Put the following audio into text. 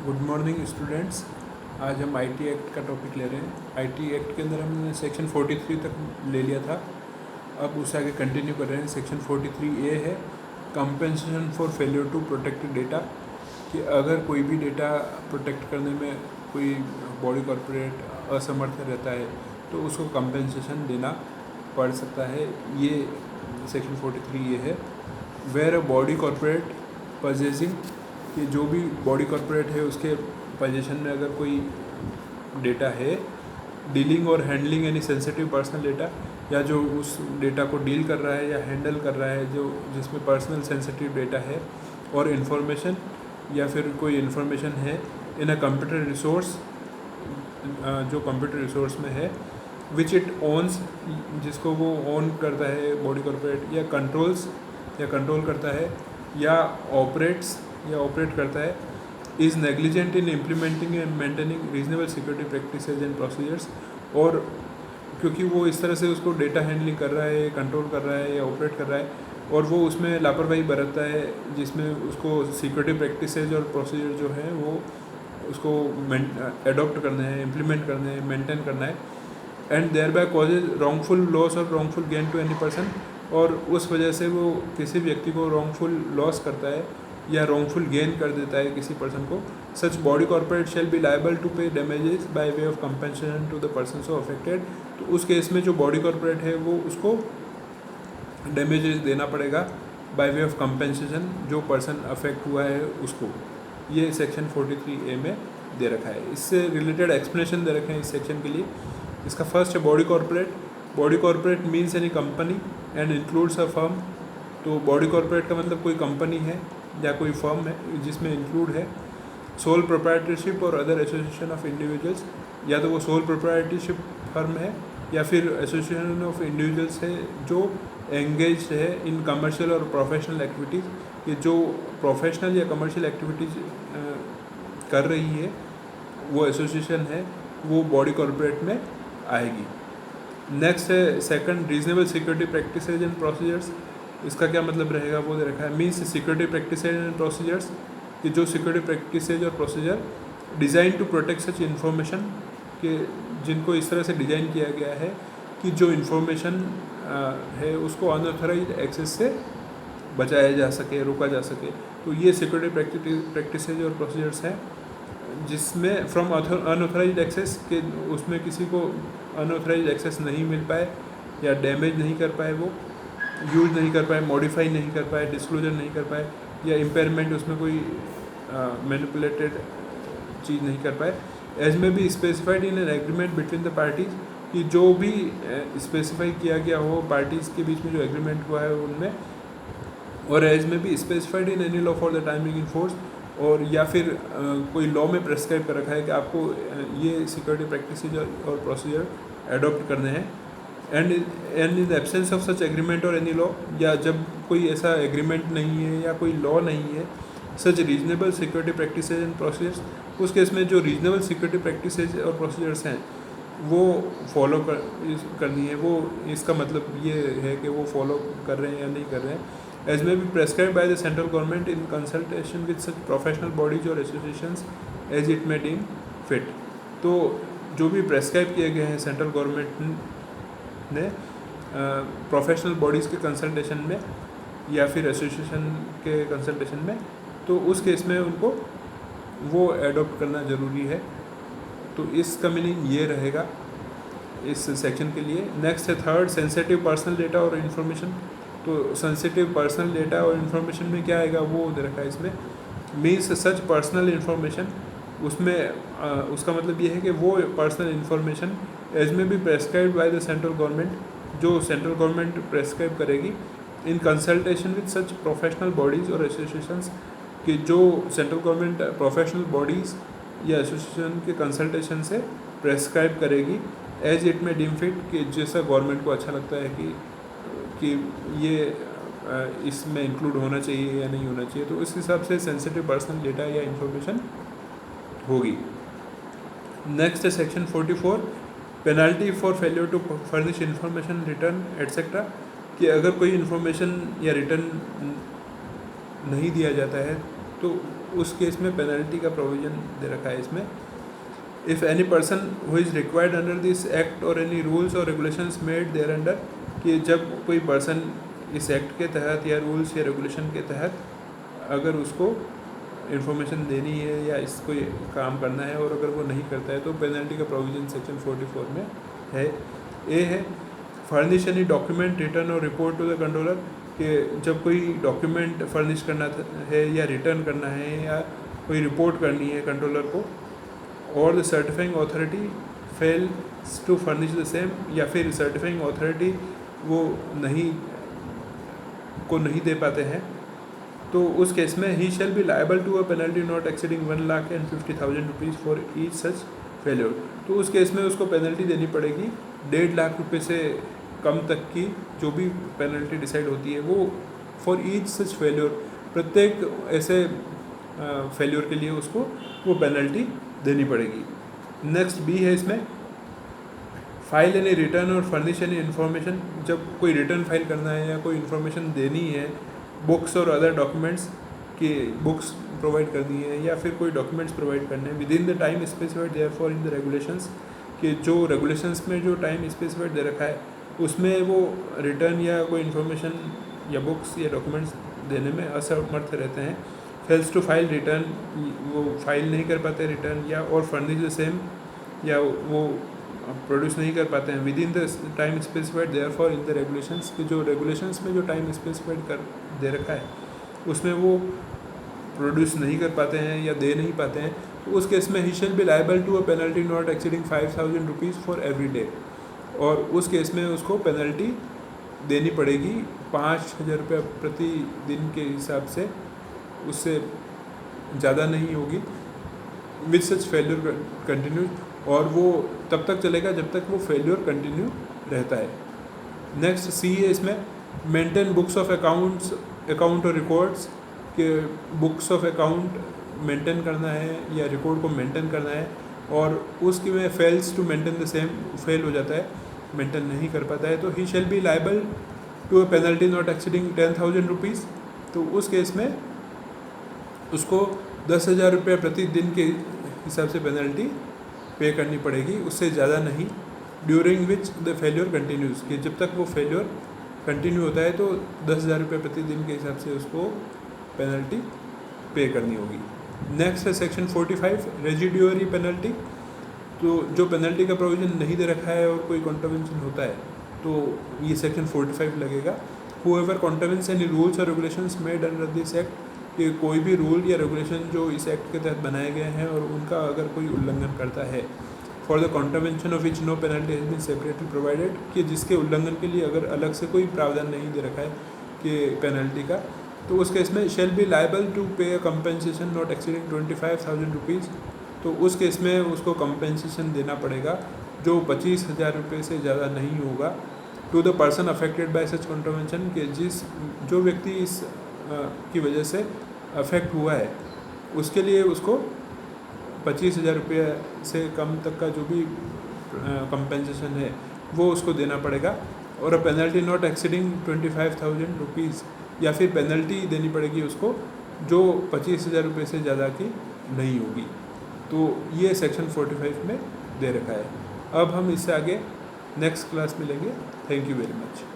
Good morning students. आज हम IT act का टॉपिक ले रहे हैं। आईटी एक्ट के अंदर हमने सेक्शन 43 तक ले लिया था, अब उससे आगे कंटिन्यू कर रहे हैं। सेक्शन 43A है compensation for failure to protect data, कि अगर कोई भी डेटा प्रोटेक्ट करने में कोई बॉडी कॉर्पोरेट असमर्थ रहता है तो उसको कंपेंसेशन देना पड़ सकता है। ये सेक्शन 43A है। Where a body corporate purchasing, कि जो भी बॉडी कॉर्पोरेट है उसके पोजीशन में अगर कोई डेटा है, डीलिंग और handling any sensitive personal data, या जो उस डेटा को डील कर रहा है या हैंडल कर रहा है जो जिसमें पर्सनल सेंसिटिव डेटा है, और इन्फॉर्मेशन या फिर कोई इन्फॉर्मेशन है इन अ कंप्यूटर रिसोर्स, जो कंप्यूटर रिसोर्स में है, विच इट ओन्स, जिसको वो ओन करता है बॉडी कॉर्पोरेट, या कंट्रोल्स या कंट्रोल करता है, या ऑपरेट्स या ऑपरेट करता है, is negligent in implementing and maintaining reasonable security practices and procedures. और क्योंकि वो इस तरह से उसको डेटा हैंडलिंग कर रहा है, कंट्रोल कर रहा है या ऑपरेट कर रहा है, और वो उसमें लापरवाही बरतता है जिसमें उसको सिक्योरिटी प्रैक्टिसेज और प्रोसीजर जो है वो उसको एडॉप्ट करने हैं, इम्प्लीमेंट करने हैं, मेंटेन करना है, and thereby causes wrongful loss और wrongful gain to any person, और उस वजह से वो किसी व्यक्ति को रॉन्गफुल लॉस करता है या रॉन्गफुल गेन कर देता है किसी पर्सन को। Such body corporate shall be liable to pay damages by way of compensation to the person so affected. तो उस केस में जो बॉडी कॉर्पोरेट है वो उसको डैमेजेस देना पड़ेगा बाय वे ऑफ कंपेंसेशन, जो पर्सन अफेक्ट हुआ है उसको। ये सेक्शन 43A में दे रखा है। इससे रिलेटेड एक्सप्लेनेशन दे रखे हैं इस सेक्शन के लिए। इसका फर्स्ट है body corporate. Body corporate means any company and includes a firm. तो बॉडी कॉर्पोरेट का मतलब कोई कंपनी है या कोई फर्म है जिसमें इंक्लूड है सोल प्रोप्राइटरशिप और अदर एसोसिएशन ऑफ इंडिविजुअल्स, या तो वो सोल प्रोप्राइटरशिप फर्म है या फिर एसोसिएशन ऑफ इंडिविजुअल्स है जो एंगेज है इन कमर्शियल और प्रोफेशनल एक्टिविटीज़। ये जो प्रोफेशनल या कमर्शियल एक्टिविटीज़ कर रही है वो एसोसिएशन है, वो बॉडी कॉर्पोरेट में आएगी। नेक्स्ट है second reasonable security practices and procedures. इसका क्या मतलब रहेगा वो दे रखा है। Means security practices and procedures, कि जो सिक्योरिटी प्रैक्टिसेज और procedure design to protect such information, कि जिनको इस तरह से डिज़ाइन किया गया है कि जो इन्फॉर्मेशन है उसको अनऑथराइज एक्सेस से बचाया जा सके, रोका जा सके। तो ये सिक्योरिटी प्रैक्टिसेज और प्रोसीजर्स हैं जिसमें फ्रॉम अनऑथराइज एक्सेस, के उसमें किसी को अनऑथराइज एक्सेस नहीं मिल पाए या डैमेज नहीं कर पाए, वो यूज नहीं कर पाए, मॉडिफाई नहीं कर पाए, डिस्क्लोजर नहीं कर पाए, या इम्पेयरमेंट उसमें कोई मैनिपुलेटेड चीज़ नहीं कर पाए। एज में भी specified in an agreement between the parties, कि जो भी स्पेसिफाई किया गया हो पार्टीज़ के बीच में जो एग्रीमेंट हुआ है उनमें, और एज में भी specified in any law for the timing in force, और या फिर कोई लॉ में प्रेस्क्राइब कर रखा है कि आपको ये सिक्योरिटी प्रैक्टिसेज और प्रोसीजर एडॉप्ट करने हैं। And in the absence of such agreement और एनी लॉ, या जब कोई ऐसा एग्रीमेंट नहीं है या कोई लॉ नहीं है, such reasonable security practices and procedures, उस केस में जो रीजनेबल सिक्योरिटी प्रैक्टिसेज और प्रोसीजर्स हैं वो फॉलो करनी है। वो इसका मतलब ये है कि वो फॉलो कर रहे हैं या नहीं कर रहे हैं। एज में भी prescribe by the central government in consultation with such professional bodies और associations as it may deem fit. तो जो भी प्रेस्क्राइब किए गए हैं सेंट्रल गवर्नमेंट ने प्रोफेशनल बॉडीज़ के कंसल्टेशन में या फिर एसोसिएशन के कंसल्टेशन में, तो उस केस में उनको वो एडॉप्ट करना ज़रूरी है। तो इसका मीनिंग ये रहेगा इस सेक्शन के लिए। नेक्स्ट है थर्ड सेंसिटिव पर्सनल डेटा और इन्फॉर्मेशन। तो सेंसिटिव पर्सनल डेटा और इन्फॉर्मेशन में क्या आएगा वो दे रखा है इसमें। मीन्स सच पर्सनल इन्फॉर्मेशन, उसमें उसका मतलब ये है कि वो पर्सनल इन्फॉर्मेशन एज में भी prescribe by the central government, जो सेंट्रल गवर्नमेंट प्रेस्क्राइब करेगी इन consultation with such professional bodies और एसोसिएशंस, कि जो सेंट्रल गवर्नमेंट प्रोफेशनल बॉडीज़ या एसोसिएशन के कंसल्टेशन से प्रेस्क्राइब करेगी एज इट में डीम फिट, कि जैसा गवर्नमेंट को अच्छा लगता है कि ये इसमें इंक्लूड होना चाहिए या नहीं होना चाहिए। तो इस हिसाब से सेंसिटिव पर्सनल डेटा या इन्फॉर्मेशन होगी। नेक्स्ट है section 44 penalty for failure to furnish information return etcetera, कि अगर कोई इन्फॉर्मेशन या रिटर्न नहीं दिया जाता है तो उस केस में पेनल्टी का प्रोविज़न दे रखा है इसमें। If any person who is required under this act और एनी रूल्स और रेगुलेशंस मेड देयर अंडर, कि जब कोई पर्सन इस एक्ट के तहत या रूल्स या रेगुलेशन के तहत अगर उसको इन्फॉर्मेशन देनी है या इसको काम करना है और अगर वो नहीं करता है तो पेनल्टी का प्रोविज़न सेक्शन 44 में है। ए है फर्निश एनी डॉक्यूमेंट रिटर्न और रिपोर्ट टू द कंट्रोलर, कि जब कोई डॉक्यूमेंट फर्निश करना है या रिटर्न करना है या कोई रिपोर्ट करनी है कंट्रोलर को, और the certifying authority fails to furnish the same, या फिर सर्टिफाइंग अथॉरिटी वो नहीं दे पाते हैं, तो उस केस में he shall be liable to a penalty not exceeding 1,50,000 rupees for each such failure. तो उस केस में उसको पेनल्टी देनी पड़ेगी 1.5 लाख रुपये से कम तक की, जो भी पेनल्टी डिसाइड होती है वो फॉर ईच सच फेल्योर, प्रत्येक ऐसे फेल्योर के लिए उसको वो पेनल्टी देनी पड़ेगी। नेक्स्ट बी है इसमें फाइल एनी रिटर्न और फर्निश एनी इन्फॉर्मेशन, जब कोई रिटर्न फाइल करना है या कोई इन्फॉर्मेशन देनी है, बुक्स और अदर डॉक्यूमेंट्स की बुक्स प्रोवाइड करनी है या फिर कोई डॉक्यूमेंट्स प्रोवाइड करने हैं with in the time specified therefore in the regulations, कि जो रेगुलेशंस में जो टाइम स्पेसिफाइड दे रखा है उसमें वो रिटर्न या कोई इन्फॉर्मेशन या बुक्स या डॉक्यूमेंट्स देने में असमर्थ रहते हैं। फेल्स टू फाइल रिटर्न, वो फाइल नहीं कर पाते रिटर्न, या और फर्निश द सेम, या वो प्रोड्यूस नहीं कर पाते हैं with in the time specified therefore in the regulations, कि जो रेगुलेशंस में जो टाइम स्पेसिफाइड कर दे रखा है उसमें वो प्रोड्यूस नहीं कर पाते हैं या दे नहीं पाते हैं, तो उस केस में he shall be liable to a penalty not exceeding 5,000 rupees for every day, और उस केस में उसको पेनल्टी देनी पड़ेगी 5,000 रुपये प्रति दिन के हिसाब से, उससे ज़्यादा नहीं होगी विद सच फेल्यूर कंटिन्यू, और वो तब तक चलेगा जब तक वो फेल्यूर कंटिन्यू रहता है। नेक्स्ट सी है इसमें मेंटेन बुक्स ऑफ अकाउंट और रिकॉर्ड्स, के बुक्स ऑफ अकाउंट मेंटेन करना है या रिकॉर्ड को मेंटेन करना है, और उसकी में fails to maintain the same, fail हो जाता है, मेंटेन नहीं कर पाता है, तो he shall be liable to a penalty not exceeding 10,000 rupees, तो उस केस में उसको 10,000 रुपये प्रति दिन के हिसाब से पेनल्टी पे करनी पड़ेगी, उससे ज़्यादा नहीं। During which the failure continues, कि जब तक वो फेल्योर कंटिन्यू होता है तो 10,000 रुपये प्रति दिन के हिसाब से उसको पेनल्टी पे करनी होगी। नेक्स्ट है सेक्शन 45 रेजिड्यूअरी पेनल्टी, तो जो पेनल्टी का प्रोविज़न नहीं दे रखा है और कोई कॉन्ट्रावेंशन होता है तो ये सेक्शन 45 लगेगा। हूएवर कॉन्ट्रावेंस एनी रूल्स और regulations made under this act, कि कोई भी रूल या रेगुलेशन जो इस एक्ट के तहत बनाए गए हैं और उनका अगर कोई उल्लंघन करता है, for the contravention of which no penalty has been separately provided, कि जिसके उल्लंघन के लिए अगर अलग से कोई प्रावधान नहीं दे रखा है कि पेनल्टी का, तो उस केस में शेल बी लायबल टू पे अ कंपेंसेशन नॉट एक्सीडिंग 25,000 रुपीज़, तो उस केस में उसको कंपेंसेशन देना पड़ेगा जो 25,000 रुपये से ज़्यादा नहीं होगा, to the person affected by such contravention, के जो व्यक्ति इस की वजह से अफेक्ट हुआ है उसके लिए उसको 25,000 रुपये से कम तक का जो भी कंपेंसेशन है वो उसको देना पड़ेगा, और अ पेनल्टी नॉट एक्सीडिंग 25,000 रुपीज़, या फिर पेनल्टी देनी पड़ेगी उसको जो 25,000 रुपये से ज़्यादा की नहीं होगी। तो ये सेक्शन 45 में दे रखा है। अब हम इससे आगे नेक्स्ट क्लास में लेंगे। Thank you very much.